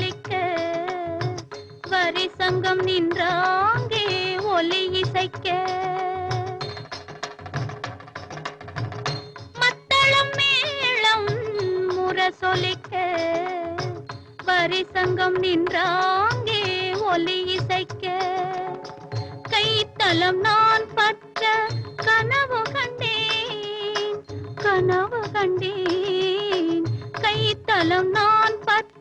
சொலிக்க வரி சங்கம் நின்றாங்கே ஒலி இசைக்க மத்தளம் மேளம் முரசொலிக்க வரி சங்கம் நின்றாங்கே ஒலி இசைக்க கைத்தலம் நான் பற்ற கனவு கண்டேன் கனவு கண்டேன் கைத்தலம் நான் பற்ற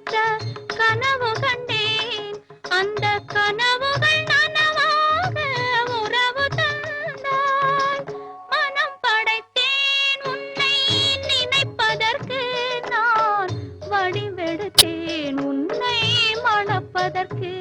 கனவு கண்டேன் அந்த கனவுகள் நனவாக உறவு தந்தாய் மனம் படைத்தேன் உன்னை நினைப்பதற்கு நான் வடிவெடுத்தேன் உன்னை மணப்பதற்கு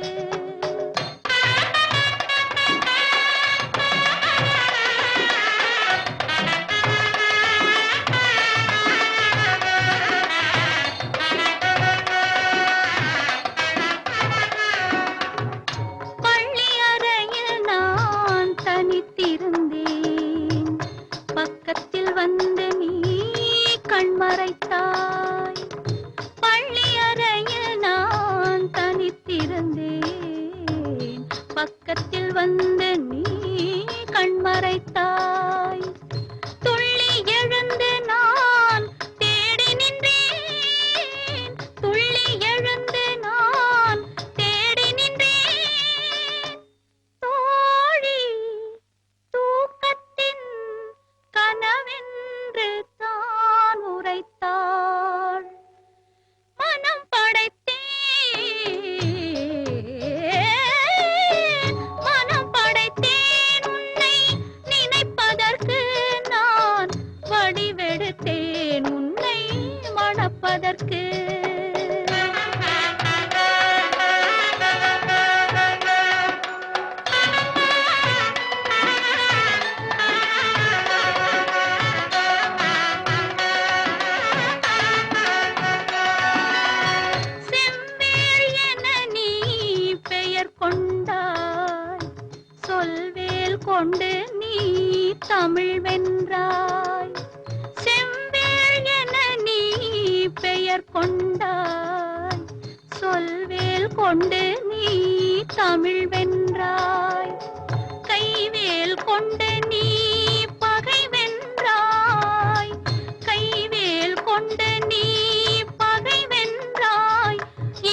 பக்கத்தில் வந்து நீ கண்மறைத்தாய் பள்ளி அறையில் நான் தனித்திருந்தேன் பக்கத்தில் வந்து நீ கண்மறைத்தாய் துள்ளி எழுந்து நான் தேடி நின்றேன் துள்ளி எழுந்து நான் தேடி நின்றேன் தோழி தூக்கத்தின் கனவென்று தான் உரைத்தாள் மனம் படைத்தேன் உன்னை நினைப்பதற்கு நான் வடிவெடுத்தேன் உன்னை மணப்பதற்கு சொல்வேல் கொண்டு நீ தமிழ் வென்றாய் செவ்வேள் என நீ பெயர் கொண்டாய் சொல்வேல் கொண்டு நீ தமிழ் வென்றாய் கைவேல் கொண்டு நீ பகை வென்றாய் கைவேல் கொண்டு நீ பகை வென்றாய்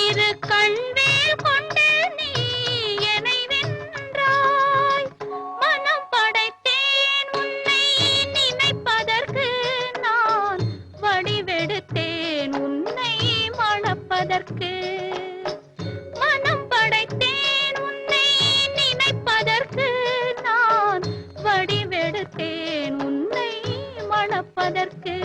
இரு கண்வேல் கொண்டு நீ என்னை வென்றாய் மனம் படைத்தேன் உன்னை நினைப்பதற்கு நான் வடிவெடுத்தேன் உன்னை மணப்பதற்கு மனம் படைத்தேன் உன்னை நினைப்பதற்கு நான் வடிவெடுத்தேன் உன்னை மணப்பதற்கு